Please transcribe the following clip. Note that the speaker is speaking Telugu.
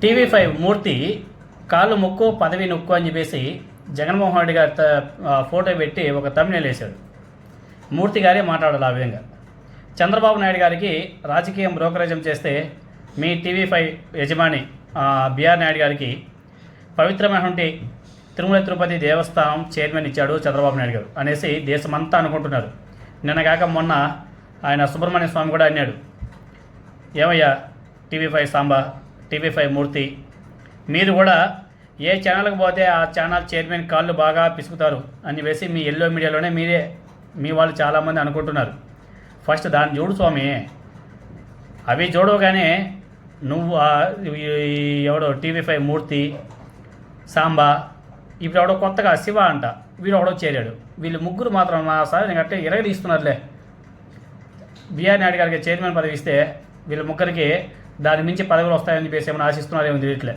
టీవీ5 మూర్తి కాళ్ళు మొక్కు పదవి నొక్కు అని చెప్పేసి జగన్మోహన్ రెడ్డి గారి ఫోటో పెట్టి ఒక తమ్మునేలు వేశాడు. మూర్తి గారే మాట్లాడాలి ఆ విధంగా. చంద్రబాబు నాయుడు గారికి రాజకీయం బ్రోకరేజం చేస్తే మీ టీవీ5 యజమాని బిఆర్ నాయుడు గారికి పవిత్రమైనటువంటి తిరుమల తిరుపతి దేవస్థానం చైర్మన్ ఇచ్చాడు చంద్రబాబు నాయుడు గారు అనేసి దేశమంతా అనుకుంటున్నారు. నిన్నగాక మొన్న ఆయన సుబ్రహ్మణ్య స్వామి కూడా అన్నాడు, ఏమయ్యా టీవీ5 సాంబా, టీవీ5 మూర్తి, మీరు కూడా ఏ ఛానల్కి పోతే ఆ ఛానల్ చైర్మన్ కాళ్ళు బాగా పిసుకుతారు అని వేసి మీ ఎల్లో మీడియాలోనే మీ వాళ్ళు చాలామంది అనుకుంటున్నారు. ఫస్ట్ దాన్ని చూడు స్వామి, అవి చూడగానే నువ్వు ఎవడో టీవీ5 మూర్తి, సాంబా, ఇప్పుడు ఎవడో కొత్తగా శివ అంట, వీడు ఎవడో చేరాడు. వీళ్ళు ముగ్గురు మాత్రం మా సార్ గట్టే ఇరగదీస్తున్నారులే. బిఆర్ నాయుడు గారికి చైర్మన్ పదవి ఇస్తే వీళ్ళ ముగ్గురికి దాని మించి పదవులు వస్తాయని చెప్పేసి ఏమైనా ఆశిస్తున్నారేమో తెలియట్లే.